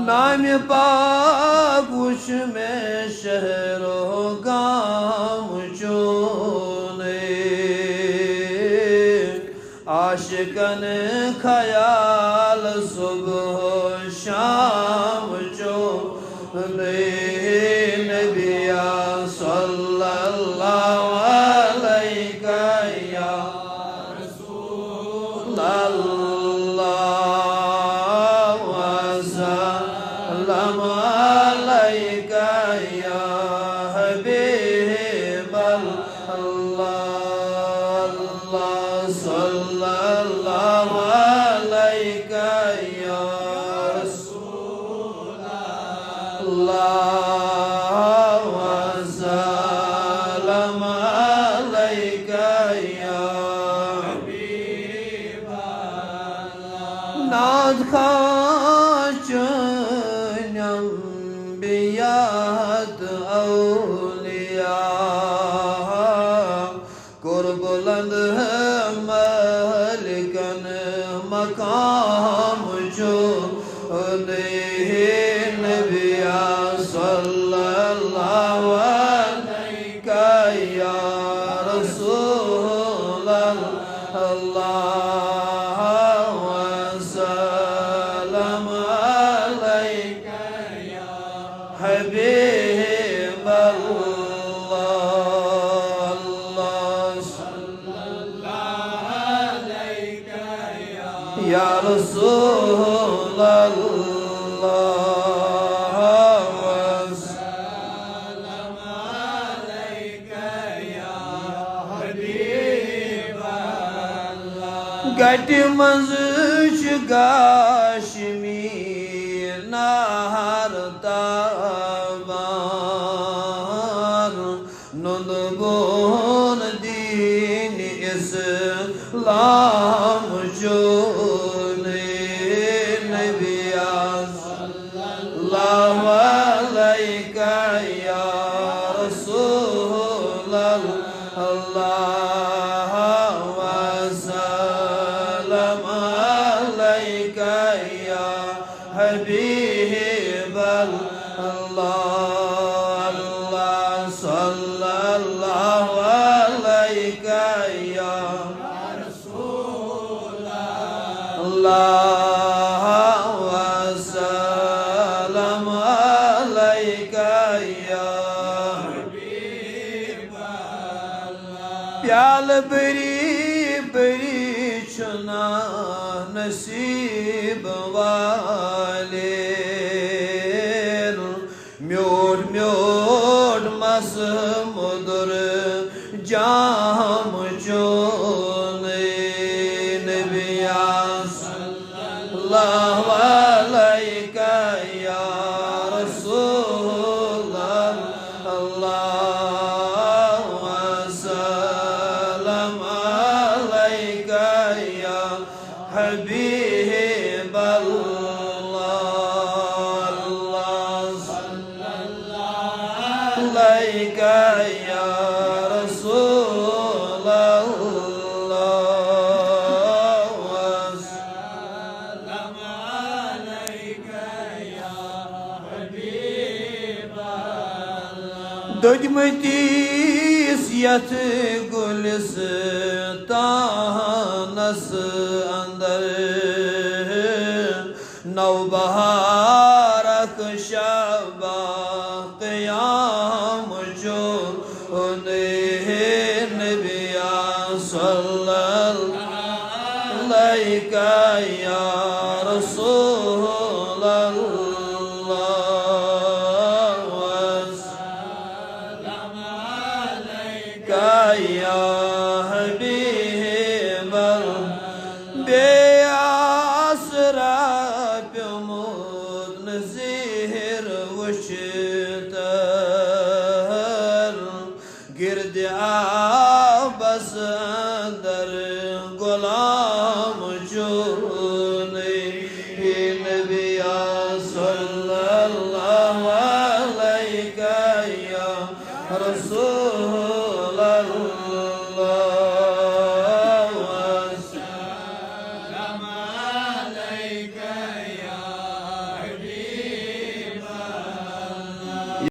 नाम पाक में शहरो गाम चोने आशिकन ख्याल सुबह शाम चोने नबिया सल्लल्लाहु अलैहि या रसूल अल्लाह वसल्लम अलैका या हबीब अल्लाह सल्लल्लाहु अलैका या रसूल अल्लाह वसल्लम अलैका या हबीब अल्लाह नाद खाचनम बियात औलिया कुर्बुलंद मलिकन मकाम जो नबिया सल्लल्लाहु अलैहि या रसूल अल्लाह वसल्लम अलैका या हबीब या रसूल अल्लाह वसल्लम अलैका या हबीब अल्लाह गट मंज़ गाशमी नाहर ताबार नुंद बोन दीन इस्लाम जो नबिया सल्लल्लाहु अलैका या रसूल अल्लाह वसल्लम अलैका या हबीब अल्लाह सल्लल्लाहु अलैका या रसूल अल्लाह वसल्लम अलैका या हबीब अल्लाह प्याल बरी बरी चुना नसीब वाले म्योड़ म्योड़ मस मुदर जाम जो नबिया सल्लल्लाहु अलैका या रसूल अल्लाह वसल्लम अलैका या हबीब अलैका या रसूल अल्लाह वसल्लम अलैका या हबीब अल्लाह दुजमतीस यथ गुलिस्तानस अंदर नौबहारक शबा क़याम जो नबिया सल्लल्लाहु अलैका या रसूल अल्लाह वसल्लम अलैका या हबीब बेआसरा प्यमुद नज़ीर वशतर गिरद आबस अंदर गुलाम जो नबिया सल्लल्लाहु अलैका या रसूल